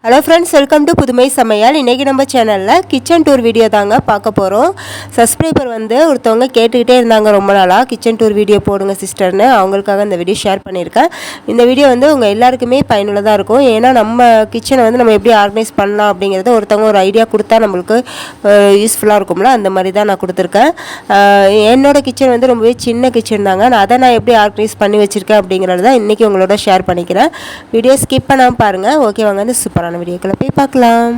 Hello friends, welcome to புதுமை சமையல். இன்றைக்கி நம்ம சேனலில் கிச்சன் டூர் வீடியோ தாங்க பார்க்க போகிறோம். சப்ஸ்கிரைபர் ஒருத்தவங்க கேட்டுக்கிட்டே இருந்தாங்க ரொம்ப நாளாக, கிச்சன் டூர் வீடியோ போடுங்க சிஸ்டர்னு. அவங்களுக்காக இந்த வீடியோ ஷேர் பண்ணியிருக்கேன். இந்த வீடியோ உங்கள் எல்லாருக்குமே பயனுள்ளதாக இருக்கும். ஏன்னா நம்ம கிச்சனை நம்ம எப்படி ஆர்கனைஸ் பண்ணலாம் அப்படிங்கிறத ஒருத்தவங்க ஒரு ஐடியா கொடுத்தா நம்மளுக்கு யூஸ்ஃபுல்லாக இருக்கும்ல, அந்த மாதிரி தான் நான் கொடுத்துருக்கேன். என்னோடய கிச்சன் ரொம்பவே சின்ன கிச்சன் தாங்க. நான் எப்படி ஆர்கனைஸ் பண்ணி வச்சுருக்கேன் அப்படிங்கிறது தான் இன்றைக்கி உங்களோட ஷேர் பண்ணிக்கிறேன். வீடியோ ஸ்கிப் பண்ணாமல் பாருங்கள். ஓகே, வாங்க சூப்பரான வீடியோக்குள்ள போய் பார்க்கலாம்.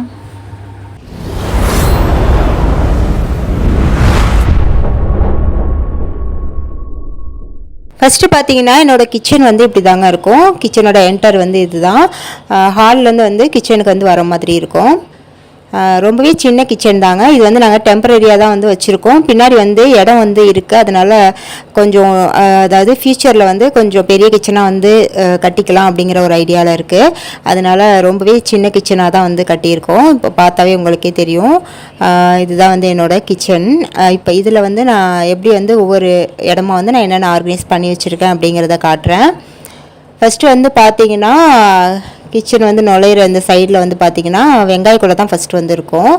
ஃபஸ்ட்டு பார்த்தீங்கன்னா என்னோட கிச்சன் இப்படி தாங்க இருக்கும். கிச்சனோட என்டர் இதுதான். ஹால்லேருந்து கிச்சனுக்கு வர மாதிரி இருக்கும். ரொம்பவே சின்ன கிச்சன் தாங்க. இது நாங்கள் டெம்பரரியாக தான் வச்சுருக்கோம். பின்னாடி இடம் இருக்குது. அதனால் கொஞ்சம் அதாவது ஃப்யூச்சரில் கொஞ்சம் பெரிய கிச்சனாக கட்டிக்கலாம் அப்படிங்கிற ஒரு ஐடியாவில் இருக்குது. அதனால் ரொம்பவே சின்ன கிச்சனாக தான் கட்டியிருக்கோம். இப்போ பார்த்தாவே உங்களுக்கே தெரியும். இதுதான் என்னோடய கிச்சன். இப்போ இதில் நான் எப்படி ஒவ்வொரு இடமா நான் என்னென்ன ஆர்கனைஸ் பண்ணி வச்சுருக்கேன் அப்படிங்கிறத காட்டுறேன். ஃபஸ்ட்டு பார்த்தீங்கன்னா கிச்சன் நுழையிற இந்த சைடில் பார்த்தீங்கன்னா வெங்காய கூட தான் ஃபஸ்ட்டு இருக்கும்.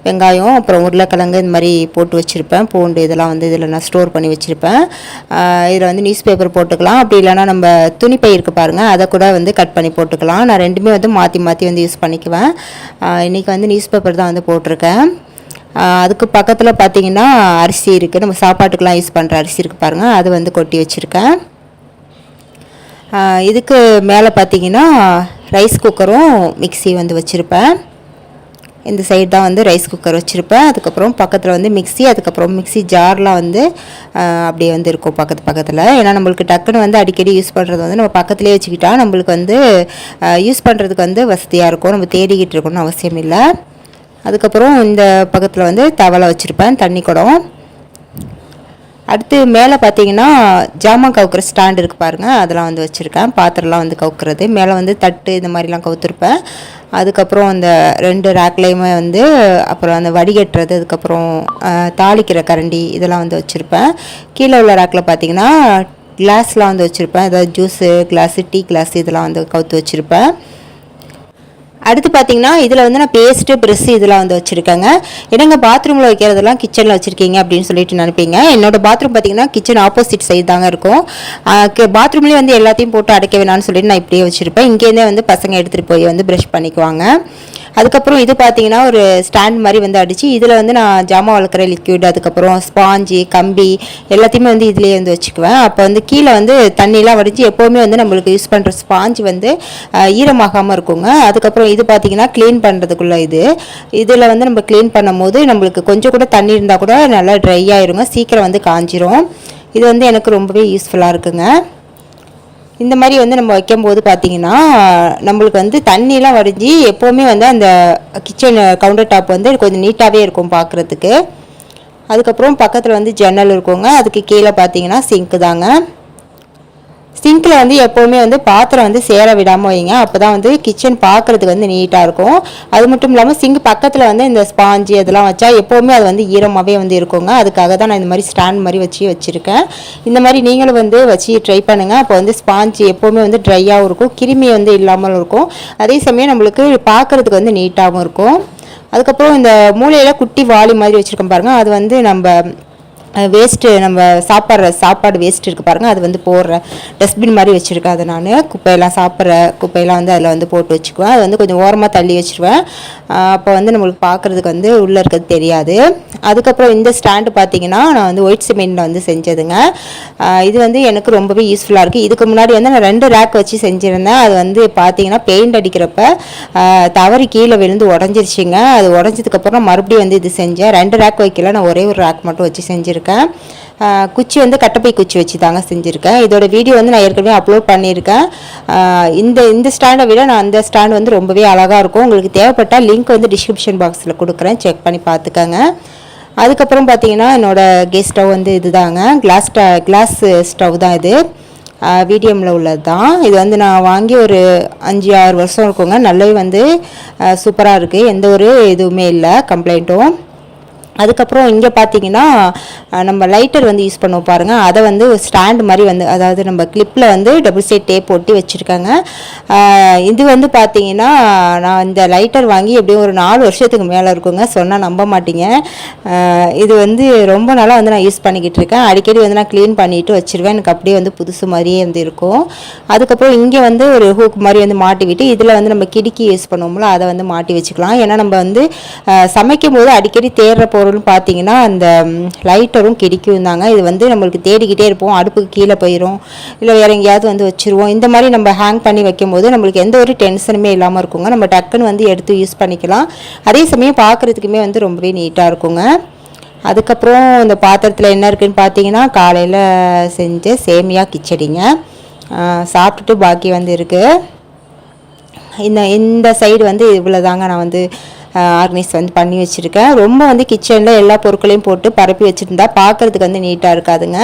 வெங்காயம், அப்புறம் உருளைக்கிழங்கு இந்த மாதிரி போட்டு வச்சுருப்பேன். பூண்டு இதெல்லாம் இதில் நான் ஸ்டோர் பண்ணி வச்சுருப்பேன். இதில் நியூஸ் பேப்பர் போட்டுக்கலாம். அப்படி இல்லைனா நம்ம துணிப்பை இருக்குது பாருங்கள், அதை கூட கட் பண்ணி போட்டுக்கலாம். நான் ரெண்டுமே மாற்றி மாற்றி யூஸ் பண்ணிக்குவேன். இன்றைக்கி நியூஸ் பேப்பர் தான் போட்டிருக்கேன். அதுக்கு பக்கத்தில் பார்த்தீங்கன்னா அரிசி இருக்குது. நம்ம சாப்பாட்டுக்கெலாம் யூஸ் பண்ணுற அரிசி இருக்குது பாருங்கள், அது கொட்டி வச்சுருக்கேன். இதுக்கு மேலே பார்த்தீங்கன்னா ரைஸ் குக்கரும் மிக்ஸி வச்சுருப்பேன். இந்த சைடு தான் ரைஸ் குக்கர் வச்சுருப்பேன். அதுக்கப்புறம் பக்கத்தில் மிக்ஸி, அதுக்கப்புறம் மிக்ஸி ஜார்லாம் அப்படியே இருக்கும் பக்கத்தில். ஏன்னா நம்மளுக்கு டக்குன்னு அடிக்கடி யூஸ் பண்ணுறது நம்ம பக்கத்துலேயே வச்சுக்கிட்டா நம்மளுக்கு யூஸ் பண்ணுறதுக்கு வசதியாக இருக்கும். நம்ம தேடிக்கிட்டு இருக்கணும்னு அவசியம் இல்லை. அதுக்கப்புறம் இந்த பக்கத்தில் தவளை வச்சுருப்பேன், தண்ணி குடம். அடுத்து மேலே பார்த்தீங்கன்னா ஜாமான் கவுக்கிற ஸ்டாண்ட் இருக்குது பாருங்கள், அதெல்லாம் வச்சுருக்கேன். பாத்திரம்லாம் கவுக்கிறது, மேலே தட்டு இந்த மாதிரிலாம் கவுத்துருப்பேன். அதுக்கப்புறம் அந்த 2 ரேக்லேயுமே அப்புறம் அந்த வடிகட்டுறது, அதுக்கப்புறம் தாளிக்கிற கரண்டி இதெல்லாம் வச்சுருப்பேன். கீழே உள்ள ரேக்கில் பார்த்தீங்கன்னா கிளாஸ்லாம் வச்சுருப்பேன். அதாவது ஜூஸு கிளாஸு, டீ கிளாஸ் இதெல்லாம் கவுத்து வச்சுருப்பேன். அடுத்து பார்த்தீங்கன்னா இதில் நான் பேஸ்ட்டு, ப்ரெஷ்ஷு இதெல்லாம் வச்சுருக்கேங்க. என்னங்க பாத்ரூமில் வைக்கிறதெல்லாம் கிச்சனில் வச்சுருக்கீங்க அப்படின்னு சொல்லிட்டு நினைப்பீங்க. என்னோடய பாத்ரூம் பார்த்தீங்கன்னா கிச்சன் ஆப்போசிட் சைடு தாங்க இருக்கும். பாத்ரூம்லேயே எல்லாத்தையும் போட்டு அடைக்க வேணான்னு சொல்லிட்டு நான் இப்படியே வச்சுருப்பேன். இங்கேருந்தே பசங்க எடுத்துகிட்டு போய் ப்ரஷ் பண்ணிக்குவாங்க. அதுக்கப்புறம் இது பார்த்தீங்கன்னா ஒரு ஸ்டாண்ட் மாதிரி அடித்து இதில் நான் ஜாமான் வளர்க்குற லிக்விட், அதுக்கப்புறம் ஸ்பாஞ்சு, கம்பி எல்லாத்தையுமே இதுலேயே வச்சுக்குவேன். அப்போ கீழே தண்ணியெலாம் வடித்து எப்போவுமே நம்மளுக்கு யூஸ் பண்ணுற ஸ்பாஞ்சு ஈரமாகாமல் இருக்குங்க. அதுக்கப்புறம் இது பார்த்தீங்கன்னா க்ளீன் பண்ணுறதுக்குள்ள இதில் நம்ம க்ளீன் பண்ணும் போது நம்மளுக்கு கொஞ்சம் கூட தண்ணி இருந்தால் கூட நல்லா ட்ரை ஆயிருங்க, சீக்கிரம் காஞ்சிரும். இது எனக்கு ரொம்பவே யூஸ்ஃபுல்லாக இருக்குங்க. இந்த மாதிரி நம்ம வைக்கும்போது பார்த்தீங்கன்னா நம்மளுக்கு தண்ணியெலாம் வடிஞ்சு எப்போவுமே அந்த கிச்சன் கவுண்டர் டாப் கொஞ்சம் நீட்டாகவே இருக்கும் பார்க்குறதுக்கு. அதுக்கப்புறம் பக்கத்தில் ஜன்னல் இருக்குங்க. அதுக்கு கீழே பார்த்தீங்கன்னா சிங்க்கு தாங்க. சிங்கில் எப்போவுமே பாத்திரம் சேர விடாமல் வைங்க. அப்போ தான் கிச்சன் பார்க்குறதுக்கு நீட்டாக இருக்கும். அது மட்டும் இல்லாமல் சிங்க் பக்கத்தில் இந்த ஸ்பாஞ்சு அதெல்லாம் வச்சா எப்போவுமே அது ஈரமாகவே இருக்குங்க. அதுக்காக தான் நான் இந்த மாதிரி ஸ்டாண்ட் மாதிரி வச்சுருக்கேன். இந்த மாதிரி நீங்களும் வச்சு ட்ரை பண்ணுங்கள். அப்போ ஸ்பாஞ்சு எப்போவுமே ட்ரையாகவும் இருக்கும், கிருமி இல்லாமல் இருக்கும். அதே சமயம் நம்மளுக்கு பார்க்குறதுக்கு நீட்டாகவும் இருக்கும். அதுக்கப்புறம் இந்த மூலையில் குட்டி வாளி மாதிரி வச்சுருக்கோம் பாருங்கள், அது நம்ம வேஸ்ட்டு, நம்ம சாப்பாடு வேஸ்ட் இருக்குது பாருங்கள், அது போடுற டஸ்ட்பின் மாதிரி வச்சுருக்கேன். அதை நான் குப்பையெல்லாம் சாப்பிட்ற குப்பையெல்லாம் அதில் போட்டு வச்சுக்குவேன். அது கொஞ்சம் ஓரமாக தள்ளி வச்சுருவேன். அப்போ நம்மளுக்கு பார்க்குறதுக்கு உள்ளே இருக்கிறது தெரியாது. அதுக்கப்புறம் இந்த ஸ்டாண்டு பார்த்தீங்கன்னா நான் ஒயிட் சிமெண்ட்டில் செஞ்சதுங்க. இது எனக்கு ரொம்பவே யூஸ்ஃபுல்லாக இருக்குது. இதுக்கு முன்னாடி நான் 2 ரேக் வச்சு செஞ்சுருந்தேன். அது பார்த்தீங்கன்னா பெயிண்ட் அடிக்கிறப்ப தவறி கீழே விழுந்து உடஞ்சிருச்சுங்க. அது உடஞ்சதுக்கப்புறம் மறுபடியும் இது செஞ்சேன். 2 ரேக் வைக்கல, நான் ஒரே ஒரு ரேக் மட்டும் வச்சு செஞ்சுருக்கேன். குச்சி கட்டப்பை குச்சி வச்சு தாங்க செஞ்சுருக்கேன். இதோட வீடியோ நான் ஏற்கனவே அப்லோட் பண்ணியிருக்கேன். இந்த ஸ்டாண்டை விட நான் அந்த ஸ்டாண்டு ரொம்பவே அழகாக இருக்கும். உங்களுக்கு தேவைப்பட்டால் லிங்க் டிஸ்கிரிப்ஷன் பாக்ஸில் கொடுக்குறேன், செக் பண்ணி பார்த்துக்கோங்க. அதுக்கப்புறம் பார்த்தீங்கன்னா என்னோடய கேஸ் ஸ்டவ் இதுதாங்க. கிளாஸ் ஸ்டவ் தான் இது, மீடியமில் உள்ளது தான். இது நான் வாங்கி ஒரு 5-6 வருஷம் இருக்குங்க. நல்லாவே சூப்பராக இருக்குது, எந்த ஒரு இதுவுமே இல்லை கம்ப்ளைண்ட்டும். அதுக்கப்புறம் இங்கே பார்த்தீங்கன்னா நம்ம லைட்டர் வந்து யூஸ் பண்ணுவோம் பாருங்கள், அதை வந்து ஒரு ஸ்டாண்டு மாதிரி வந்து அதாவது நம்ம கிளிப்பில் வந்து டபுள் சைட் டேப் போட்டு வச்சுருக்காங்க. இது வந்து பார்த்தீங்கன்னா நான் இந்த லைட்டர் வாங்கி எப்படியும் ஒரு 4 வருஷத்துக்கு மேலே இருக்குங்க, சொன்னால் நம்ப மாட்டீங்க. இது வந்து ரொம்ப நாளாக வந்து நான் யூஸ் பண்ணிக்கிட்டு இருக்கேன். அடிக்கடி வந்து நான் க்ளீன் பண்ணிவிட்டு வச்சுருவேன், எனக்கு அப்படியே வந்து புதுசு மாதிரியே வந்து இருக்கும். அதுக்கப்புறம் இங்கே வந்து ஒரு ஹூக் மாதிரி வந்து மாட்டி விட்டு இதில் வந்து நம்ம கிடுக்கி யூஸ் பண்ணுவோம்ல, அதை வந்து மாட்டி வச்சுக்கலாம். ஏன்னா நம்ம வந்து சமைக்கும் போது அடிக்கடி தேடுற பொருள்னு பார்த்தீங்கன்னா அந்த லைட்டரும் கிடிக்கும் தாங்க. இது வந்து நம்மளுக்கு தேடிக்கிட்டே இருப்போம், அடுப்புக்கு கீழே போயிடும், இல்லை வேறு எங்கேயாவது வந்து வச்சுருவோம். இந்த மாதிரி நம்ம ஹேங் பண்ணி வைக்கும்போது நம்மளுக்கு எந்த ஒரு டென்ஷனுமே இல்லாமல் இருக்குங்க. நம்ம டக்குன்னு வந்து எடுத்து யூஸ் பண்ணிக்கலாம். அதே சமயம் பார்க்குறதுக்குமே வந்து ரொம்பவே நீட்டாக இருக்குங்க. அதுக்கப்புறம் இந்த பாத்திரத்தில் என்ன இருக்குதுன்னு பார்த்தீங்கன்னா காலையில் செஞ்ச சேமியா கிச்சடிங்க, சாப்பிட்டுட்டு பாக்கி வந்து இருக்குது. இந்த சைடு வந்து இவ்வளோ தாங்க நான் வந்து ஆர்கனைஸ் வந்து பண்ணி வச்சுருக்கேன். ரொம்ப வந்து கிச்சனில் எல்லா பொருட்களையும் போட்டு பரப்பி வச்சுருந்தா பார்க்குறதுக்கு வந்து நீட்டாக இருக்காதுங்க.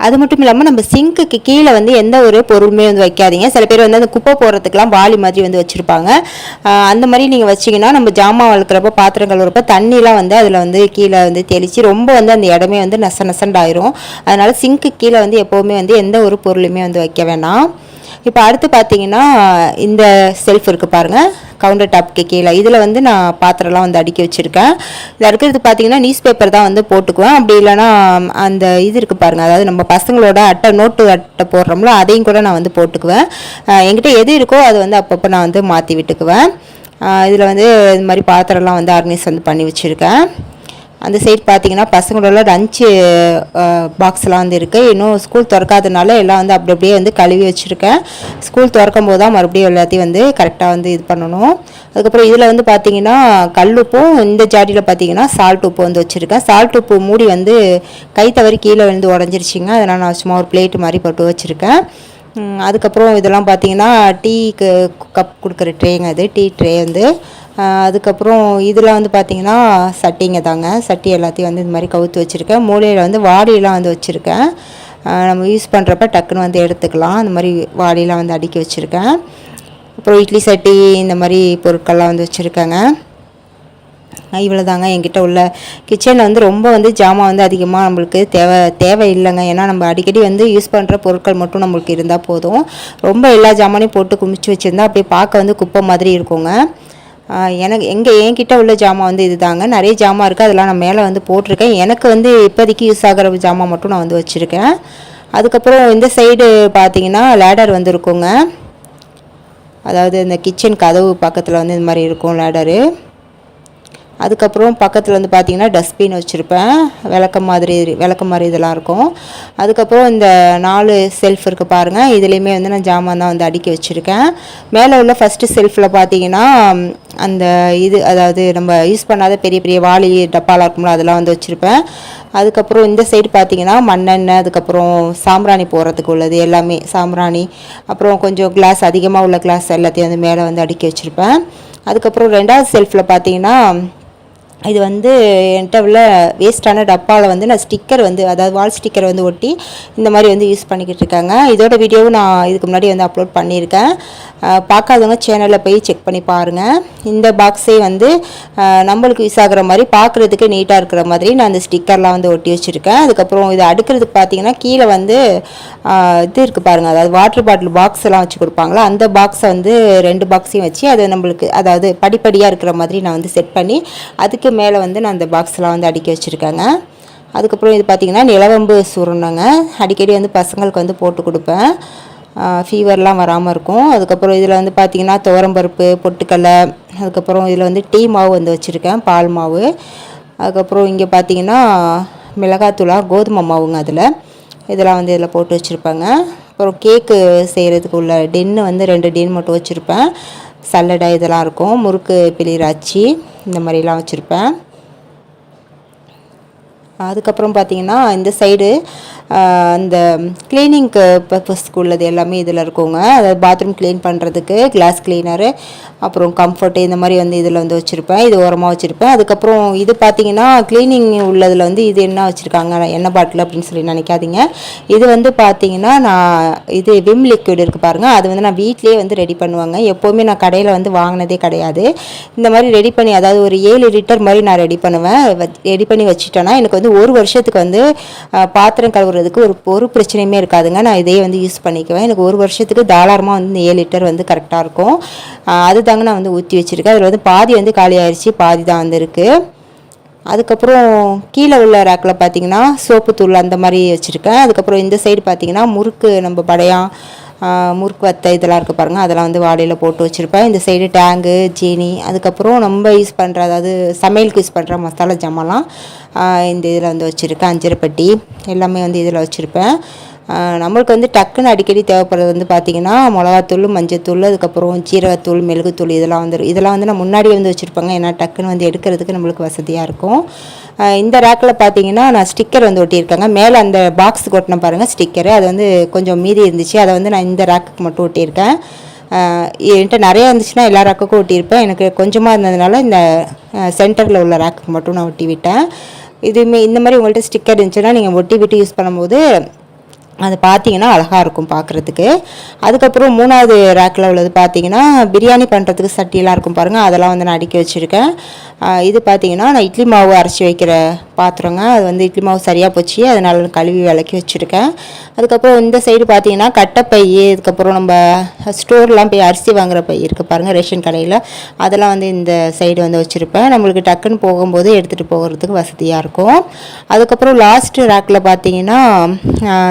அது மட்டும் இல்லாமல் நம்ம சிங்க்குக்கு கீழே வந்து எந்த ஒரு பொருளுமே வந்து வைக்காதீங்க. சில பேர் வந்து அந்த குப்பை போடுறதுக்கெலாம் வாளி மாதிரி வந்து வச்சுருப்பாங்க. அந்த மாதிரி நீங்கள் வச்சிங்கன்னா நம்ம ஜாமான் வளர்க்குறப்ப பாத்திரம் கழுவுறப்ப தண்ணிலாம் வந்து அதில் வந்து கீழே வந்து தெளித்து ரொம்ப வந்து அந்த இடமே வந்து நசண்டாயிரும். அதனால் சிங்க்கு கீழே வந்து எப்போவுமே வந்து எந்த ஒரு பொருளுமே வந்து வைக்க வேணாம். இப்போ அடுத்து பார்த்தீங்கன்னா இந்த செல்ஃப் இருக்குது பாருங்கள், கவுண்டர் டாப்க்கு கீழே இதில் வந்து நான் பாத்திரம்லாம் வந்து அடுக்கி வச்சுருக்கேன். இதில் இருக்கிறது பார்த்தீங்கன்னா நியூஸ் பேப்பர் தான் வந்து போட்டுக்குவேன். அப்படி இல்லைனா அந்த இது இருக்குது பாருங்கள், அதாவது நம்ம பசங்களோட நோட்டு அட்டை போடுறோம்ல, அதையும் கூட நான் வந்து போட்டுக்குவேன். என்கிட்ட எது இருக்கோ அது வந்து அப்பப்போ நான் வந்து மாற்றி விட்டுக்குவேன். இதில் வந்து இது மாதிரி பாத்திரம்லாம் வந்து ஆர்கனைஸ் வந்து பண்ணி வச்சுருக்கேன். அந்த சைட் பார்த்தீங்கன்னா பசங்களோட லஞ்சு பாக்ஸ்லாம் வந்து இருக்குது. இன்னும் ஸ்கூல் திறக்காதனால எல்லாம் வந்து அப்படி அப்படியே வந்து கழுவி வச்சுருக்கேன். ஸ்கூல் திறக்கும் போது தான் மறுபடியும் எல்லாத்தையும் வந்து கரெக்டாக வந்து இது பண்ணணும். அதுக்கப்புறம் இதில் வந்து பார்த்தீங்கன்னா கல்லுப்பும், இந்த ஜாடியில் பார்த்தீங்கன்னா சால்ட் உப்பு வந்து வச்சுருக்கேன். சால்ட் உப்பு மூடி வந்து கை தவறி கீழே வந்து உடஞ்சிருச்சிங்க, அதனால் நான் சும்மா ஒரு பிளேட்டு மாதிரி போட்டு வச்சுருக்கேன். அதுக்கப்புறம் இதெல்லாம் பார்த்தீங்கன்னா டீக்கு கப் கொடுக்குற ட்ரேங்க, அது டீ ட்ரே வந்து. அதுக்கப்புறம் இதில் வந்து பார்த்திங்கன்னா சட்டிங்க தாங்க, சட்டி எல்லாத்தையும் வந்து இந்த மாதிரி கவுத்து வச்சுருக்கேன். மூலையில் வந்து வாடியெல்லாம் வந்து வச்சுருக்கேன், நம்ம யூஸ் பண்ணுறப்ப டக்குன்னு வந்து எடுத்துக்கலாம். அந்த மாதிரி வாடியெல்லாம் வந்து அடுக்கி வச்சுருக்கேன். அப்புறம் இட்லி சட்டி இந்த மாதிரி பொருட்கள்லாம் வந்து வச்சுருக்கேங்க. இவ்வளோ தாங்க என்கிட்ட உள்ள கிச்சனில் வந்து ரொம்ப வந்து ஜாமான் வந்து அதிகமாக நம்மளுக்கு தேவை இல்லைங்க. ஏன்னா நம்ம அடிக்கடி வந்து யூஸ் பண்ணுற பொருட்கள் மட்டும் நம்மளுக்கு இருந்தால் போதும். ரொம்ப எல்லா ஜாமானையும் போட்டு குமிச்சு வச்சுருந்தா அப்படியே பார்க்க வந்து குப்பை மாதிரி இருக்குங்க. என்கிட்ட உள்ள ஜாமான் வந்து இது தாங்க. நிறைய ஜாமான் இருக்குது, அதெல்லாம் நான் மேலே வந்து போட்டிருக்கேன். எனக்கு வந்து இப்போதைக்கு யூஸ் ஆகிற ஜாமான் மட்டும் நான் வந்து வச்சுருக்கேன். அதுக்கப்புறம் இந்த சைடு பார்த்திங்கன்னா லேடர் வந்து இருக்குங்க, அதாவது இந்த கிச்சன் கதவு பக்கத்தில் வந்து இந்த மாதிரி இருக்கும் லேடரு. அதுக்கப்புறம் பக்கத்தில் வந்து பார்த்திங்கன்னா டஸ்ட்பின் வச்சுருப்பேன், விளக்கம் மாதிரி இதெல்லாம் இருக்கும். அதுக்கப்புறம் இந்த 4 செல்ஃப் இருக்குது பாருங்கள், இதுலேயுமே வந்து நான் ஜாமான் தான் வந்து அடுக்கி வச்சுருக்கேன். மேலே உள்ள ஃபஸ்ட்டு செல்ஃபில் பார்த்திங்கன்னா அந்த இது அதாவது நம்ம யூஸ் பண்ணாத பெரிய பெரிய வாளி டப்பாலாம் இருக்கும்ல, அதெல்லாம் வந்து வச்சுருப்பேன். அதுக்கப்புறம் இந்த சைடு பார்த்திங்கன்னா மண்ணெண்ணெய், அதுக்கப்புறம் சாம்பிராணி போடுறதுக்கு உள்ளது எல்லாமே, சாம்பிராணி, அப்புறம் கொஞ்சம் கிளாஸ் அதிகமாக உள்ள கிளாஸ் எல்லாத்தையும் வந்து மேலே வந்து அடுக்கி வச்சுருப்பேன். அதுக்கப்புறம் 2வது செல்ஃபில் பார்த்திங்கன்னா இது வந்து என்கிட்ட உள்ள வேஸ்ட்டான டப்பாவில் வந்து நான் ஸ்டிக்கர் வந்து அதாவது வால் ஸ்டிக்கர் வந்து ஒட்டி இந்த மாதிரி வந்து யூஸ் பண்ணிக்கிட்டு இருக்காங்க. இதோட வீடியோவும் நான் இதுக்கு முன்னாடி வந்து அப்லோட் பண்ணியிருக்கேன், பார்க்காதவங்க சேனலில் போய் செக் பண்ணி பாருங்கள். இந்த பாக்ஸே வந்து நம்மளுக்கு யூஸ் ஆகிற மாதிரி பார்க்குறதுக்கு நீட்டாக இருக்கிற மாதிரி நான் அந்த ஸ்டிக்கர்லாம் வந்து ஒட்டி வச்சுருக்கேன். அதுக்கப்புறம் இதை அடுக்கிறதுக்கு பார்த்தீங்கன்னா கீழே வந்து இது இருக்குது பாருங்கள், அதாவது வாட்டர் பாட்டில் பாக்ஸ் எல்லாம் வச்சு கொடுப்பாங்களா, அந்த பாக்ஸை வந்து 2 பாக்ஸையும் வச்சு அது நம்மளுக்கு அதாவது படிப்படியாக இருக்கிற மாதிரி நான் வந்து செட் பண்ணி அதுக்கு மேலே வந்து நான் அந்த பாக்ஸ்லாம் வந்து அடுக்கி வச்சுருக்கேங்க. அதுக்கப்புறம் இது பார்த்திங்கன்னா நிலவம்பு சுருணுங்க, அடிக்கடி வந்து பசங்களுக்கு வந்து போட்டு கொடுப்பேன், ஃபீவர்லாம் வராமல் இருக்கும். அதுக்கப்புறம் இதில் வந்து பார்த்திங்கன்னா துவரம்பருப்பு, பொட்டுக்கடலை, அதுக்கப்புறம் இதில் வந்து டீ மாவு வந்து வச்சுருக்கேன், பால் மாவு. அதுக்கப்புறம் இங்கே பார்த்திங்கன்னா மிளகாத்தூளா கோதுமை மாவுங்க, இதெல்லாம் வந்து இதில் போட்டு வச்சுருப்பாங்க. அப்புறம் கேக்கு செய்கிறதுக்கு உள்ள டின்னு வந்து 2 டின் மட்டும் வச்சுருப்பேன். சல்லடை இதெல்லாம் இருக்கும், முறுக்கு பிழிகிற அச்சு இந்த மாதிரிலாம் வச்சுருப்பேன். அதுக்கப்புறம் பார்த்திங்கன்னா இந்த சைடு அந்த க்ளீனிங்க்கு பர்பஸ்க்கு உள்ளது எல்லாமே இதில் இருக்குங்க. அதாவது பாத்ரூம் க்ளீன் பண்ணுறதுக்கு கிளாஸ் க்ளீனரு, அப்புறம் கம்ஃபர்ட்டு இந்த மாதிரி வந்து இதில் வந்து வச்சுருப்பேன். இது ஓரமாக வச்சுருப்பேன். அதுக்கப்புறம் இது பார்த்திங்கன்னா க்ளீனிங் உள்ளதில் வந்து இது என்ன வச்சுருக்காங்க எண்ணெய் பாட்டில் அப்படின்னு சொல்லி நினைக்காதீங்க. இது வந்து பார்த்திங்கன்னா நான் இது விம் லிக்விட் இருக்குது பாருங்கள், அது வந்து நான் வீட்டிலே வந்து ரெடி பண்ணுவாங்க. எப்போவுமே நான் கடையில் வந்து வாங்கினதே கிடையாது. இந்த மாதிரி ரெடி பண்ணி, அதாவது ஒரு 7 லிட்டர் மாதிரி நான் ரெடி பண்ணுவேன். ரெடி பண்ணி வச்சுட்டேன்னா எனக்கு வந்து 1 வருஷத்துக்கு வந்து பாத்திரம் கழுவுறதுக்கு ஒரு பிரச்சனையுமே இருக்காதுங்க. நான் இதையே வந்து யூஸ் பண்ணிக்குவேன். எனக்கு 1 வருஷத்துக்கு தாராளமாக வந்து 7 லிட்டர் வந்து கரெக்டாக இருக்கும். அது தாங்க நான் வந்து ஊற்றி வச்சுருக்கேன். அதில் வந்து பாதி வந்து காலி ஆயிடுச்சு, பாதி தான் வந்து இருக்குது. அதுக்கப்புறம் கீழே உள்ள ரேக்கில் பார்த்திங்கன்னா சோப்பு தூள் அந்த மாதிரி வச்சுருக்கேன். அதுக்கப்புறம் இந்த சைடு பார்த்திங்கன்னா முறுக்கு, நம்ம படையான், முறுக்கு வத்தை இதெல்லாம் இருக்குது பாருங்கள், அதெல்லாம் வந்து வாடையில் போட்டு வச்சுருப்பேன். இந்த சைடு டேங்கு, ஜீனி, அதுக்கப்புறம் நம்ம யூஸ் பண்ணுற, அதாவது சமையலுக்கு யூஸ் பண்ணுற மசாலா ஜாமான்லாம் இந்த இதில் வந்து வச்சுருக்கேன். அஞ்சரைப்பட்டி எல்லாமே வந்து இதில் வச்சுருப்பேன். நம்மளுக்கு வந்து டக்குன்னு அடிக்கடி தேவைப்படுறது வந்து பார்த்திங்கன்னா மிளகாத்தூள், மஞ்சத்தூள், அதுக்கப்புறம் ஜீரகத்தூள், மிளகுத்தூள் இதெல்லாம் வந்து நான் முன்னாடியே வந்து வச்சுருப்பேங்க. ஏன்னா டக்குன்னு வந்து எடுக்கிறதுக்கு நம்மளுக்கு வசதியாக இருக்கும். இந்த ரேக்கில் பார்த்திங்கன்னா நான் ஸ்டிக்கர் வந்து ஒட்டியிருக்கேங்க. மேலே அந்த பாக்ஸுக்கு ஒட்டின பாருங்கள் ஸ்டிக்கரு, அது வந்து கொஞ்சம் மீதி இருந்துச்சு. அதை வந்து நான் இந்த ரேக்குக்கு மட்டும் ஒட்டியிருக்கேன். என்கிட்ட நிறையா இருந்துச்சுன்னா எல்லா ரேக்குக்கும் ஒட்டியிருப்பேன். எனக்கு கொஞ்சமாக இருந்ததுனால இந்த சென்டரில் உள்ள ரேக்குக்கு மட்டும் நான் ஒட்டி விட்டேன். இதுவுமே இந்த மாதிரி உங்கள்கிட்ட ஸ்டிக்கர் இருந்துச்சுன்னா நீங்கள் ஒட்டி விட்டு யூஸ் பண்ணும்போது அது பார்த்திங்கன்னா அழகாக இருக்கும் பார்க்குறதுக்கு. அதுக்கப்புறம் 3வது ரேக்கில் உள்ளது பார்த்திங்கன்னா பிரியாணி பண்ணுறதுக்கு சட்டியெல்லாம் இருக்கும் பாருங்கள், அதெல்லாம் வந்து நான் அடுக்கி வச்சுருக்கேன். இது பார்த்திங்கன்னா நான் இட்லி மாவு அரைச்சி வைக்கிற பாத்திரங்க. அது வந்து இட்லி மாவு சரியாக போச்சு, அதனால் கழுவி விளக்கி வச்சுருக்கேன். அதுக்கப்புறம் இந்த சைடு பார்த்திங்கன்னா கட்டைப்பை, அதுக்கப்புறம் நம்ம ஸ்டோர்லாம் போய் அரிசி வாங்குகிற பை இருக்குது பாருங்கள் ரேஷன் கடையில், அதெல்லாம் வந்து இந்த சைடு வந்து வச்சுருப்பேன். நம்மளுக்கு டக்குன்னு போகும்போது எடுத்துகிட்டு போகிறதுக்கு வசதியாக இருக்கும். அதுக்கப்புறம் லாஸ்ட்டு ரேக்கில் பார்த்திங்கன்னா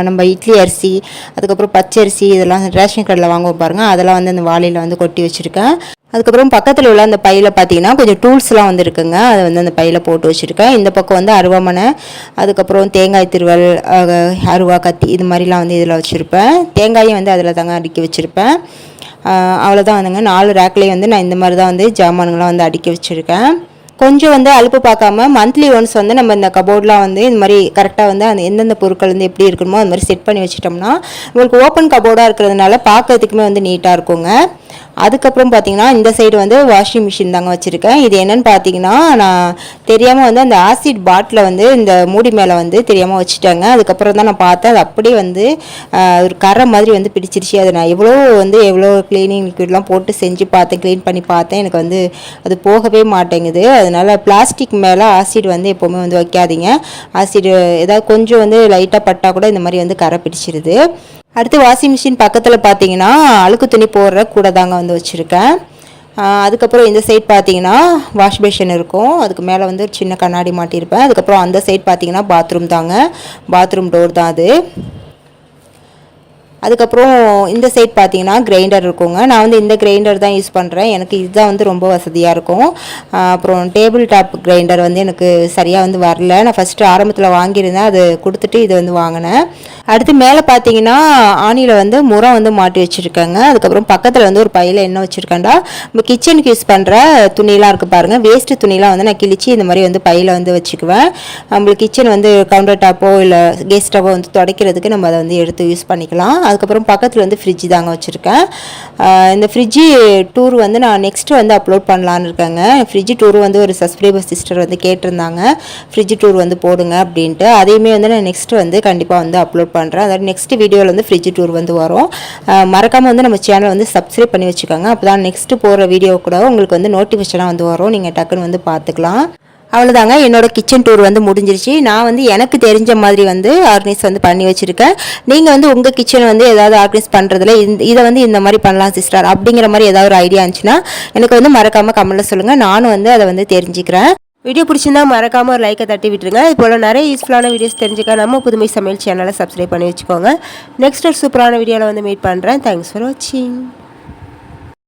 நம்ம இட்லி அரிசி, அதுக்கப்புறம் பச்சரிசி இதெல்லாம் ரேஷன் கடையில் வாங்குவோம் பாருங்கள், அதெல்லாம் வந்து அந்த வாளியில் வந்து கொட்டி வச்சுருக்கேன். அதுக்கப்புறம் பக்கத்தில் உள்ள அந்த பையில் பார்த்திங்கன்னா கொஞ்சம் டூல்ஸ்லாம் வந்து இருக்குங்க, அதை வந்து அந்த பையில் போட்டு வச்சுருக்கேன். இந்த பக்கம் வந்து அருவாமனை, அதுக்கப்புறம் தேங்காய் திருவல், அருவா, கத்தி இது மாதிரிலாம் வந்து இதில் வச்சுருப்பேன். தேங்காயும் வந்து அதில் தாங்க அடுக்கி வச்சுருப்பேன். அவ்வளோதான் வந்துங்க. 4 ரேக்லேயும் வந்து நான் இந்த மாதிரி தான் வந்து ஜாமான்கள்லாம் வந்து அடுக்கி வச்சுருக்கேன். கொஞ்சம் வந்து அலுப்பு பார்க்காம மந்த்லி ஒன்ஸ் வந்து நம்ம இந்த கபோர்ட்லாம் வந்து இந்த மாதிரி கரெக்டாக வந்து அந்த எந்தெந்த பொருட்கள் வந்து எப்படி இருக்கணுமோ அது மாதிரி செட் பண்ணி வச்சிட்டோம்னா உங்களுக்கு ஓப்பன் கபோர்டாக இருக்கிறதுனால பார்க்கறதுக்குமே வந்து நீட்டாக இருக்குங்க. அதுக்கப்புறம் பார்த்திங்கன்னா இந்த சைடு வந்து வாஷிங் மிஷின் தாங்க வச்சுருக்கேன். இது என்னென்னு பார்த்தீங்கன்னா நான் தெரியாமல் வந்து அந்த ஆசிட் பாட்டில் வந்து இந்த மூடி மேலே வந்து தெரியாமல் வச்சுட்டாங்க. அதுக்கப்புறம் தான் நான் பார்த்தேன், அது அப்படியே வந்து ஒரு கரை மாதிரி வந்து பிடிச்சிருச்சு. அதை நான் எவ்வளோ க்ளீனிங் லிக்விட்லாம் போட்டு செஞ்சு பார்த்தேன், க்ளீன் பண்ணி பார்த்தேன், எனக்கு வந்து அது போகவே மாட்டேங்குது. அதனால் பிளாஸ்டிக் மேலே ஆசிட் வந்து எப்போவுமே வந்து வைக்காதீங்க. ஆசிட் ஏதாவது கொஞ்சம் வந்து லைட்டாக பட்டால் கூட இந்த மாதிரி வந்து கரை பிடிச்சிருது. அடுத்து வாஷிங் மிஷின் பக்கத்தில் பார்த்தீங்கன்னா அழுக்கு துணி போடுற கூட தாங்க வந்து வச்சுருக்கேன். அதுக்கப்புறம் இந்த சைட் பார்த்தீங்கன்னா வாஷ் பேஷன் இருக்கும், அதுக்கு மேலே வந்து ஒரு சின்ன கண்ணாடி மாட்டியிருப்பேன். அதுக்கப்புறம் அந்த சைட் பார்த்தீங்கன்னா பாத்ரூம் தாங்க, பாத்ரூம் டோர் தான் அது. அதுக்கப்புறம் இந்த சைட் பார்த்தீங்கன்னா கிரைண்டர் இருக்குங்க. நான் வந்து இந்த கிரைண்டர் தான் யூஸ் பண்ணுறேன், எனக்கு இதுதான் வந்து ரொம்ப வசதியாக இருக்கும். அப்புறம் டேபிள் டாப் கிரைண்டர் வந்து எனக்கு சரியாக வந்து வரல, நான் ஃபஸ்ட்டு ஆரம்பத்தில் வாங்கியிருந்தேன், அது கொடுத்துட்டு இது வந்து வாங்கினேன். அடுத்து மேலே பார்த்தீங்கன்னா ஆணியில் வந்து முறம் வந்து மாட்டி வச்சுருக்கேங்க. அதுக்கப்புறம் பக்கத்தில் வந்து ஒரு பையில் என்ன வச்சுருக்கேன்டா நம்ம கிச்சனுக்கு யூஸ் பண்ணுற துணியெலாம் இருக்குது பாருங்கள், வேஸ்ட்டு துணியெலாம் வந்து நான் கிழிச்சு இந்த மாதிரி வந்து பையில் வந்து வச்சுக்குவேன். நம்மளுக்கு கிச்சன் வந்து கவுண்டர் டாப்போ இல்லை கேஸ் ஸ்டவோ வந்து துடைக்கிறதுக்கு நம்ம அதை வந்து எடுத்து யூஸ் பண்ணிக்கலாம். அதுக்கப்புறம் பக்கத்தில் வந்து ஃப்ரிட்ஜ் தாங்க வச்சுருக்கேன். இந்த ஃப்ரிட்ஜு டூர் வந்து நான் நெக்ஸ்ட்டு வந்து அப்லோட் பண்ணலான்னு இருக்கேங்க. ஃப்ரிட்ஜ் டூர் வந்து ஒரு சப்ஸ்கிரைபர் சிஸ்டர் வந்து கேட்டிருந்தாங்க, ஃப்ரிட்ஜ் டூர் வந்து போடுங்க அப்படின்ட்டு. அதையுமே வந்து நான் நெக்ஸ்ட்டு வந்து கண்டிப்பாக வந்து அப்லோட் பண்ணுறேன். அதாவது நெக்ஸ்ட் வீடியோவில் வந்து ஃப்ரிட்ஜ் டூர் வந்து வரும். மறக்காமல் வந்து நம்ம சேனலை வந்து சப்ஸ்கிரைப் பண்ணி வச்சுக்கோங்க, அப்போ தான் நெக்ஸ்ட்டு போகிற வீடியோ கூட உங்களுக்கு வந்து நோட்டிஃபிகேஷனாக வந்து வரும், நீங்கள் டக்குன்னு வந்து பார்த்துக்கலாம். அவ்வளோதாங்க, என்னோடய கிச்சன் டூர் வந்து முடிஞ்சிருச்சு. நான் வந்து எனக்கு தெரிஞ்ச மாதிரி வந்து ஆர்கனைஸ் வந்து பண்ணி வச்சுருக்கேன். நீங்கள் வந்து உங்கள் கிச்சன் வந்து ஏதாவது ஆர்கனைஸ் பண்ணுறதுல இதை வந்து இந்த மாதிரி பண்ணலாம் சிஸ்டர் அப்படிங்கிற மாதிரி ஏதாவது ஒரு ஐடியா இருந்துச்சுன்னா எனக்கு வந்து மறக்காமல் கமெண்ட்டில் சொல்லுங்கள், நானும் வந்து அதை வந்து தெரிஞ்சுக்கிறேன். வீடியோ பிடிச்சிருந்தா மறக்காமல் ஒரு லைக்கை தட்டி விட்டுருங்க. இது போல் நிறைய யூஸ்ஃபுல்லான வீடியோஸ் தெரிஞ்சுக்க நம்ம புதுமை சமையல் சேனலை சப்ஸ்கிரைப் பண்ணி வச்சுக்கோங்க. நெக்ஸ்ட் ஒரு சூப்பரான வீடியோவில் வந்து மீட் பண்ணுறேன். தேங்க்ஸ் ஃபார் வாட்சிங்.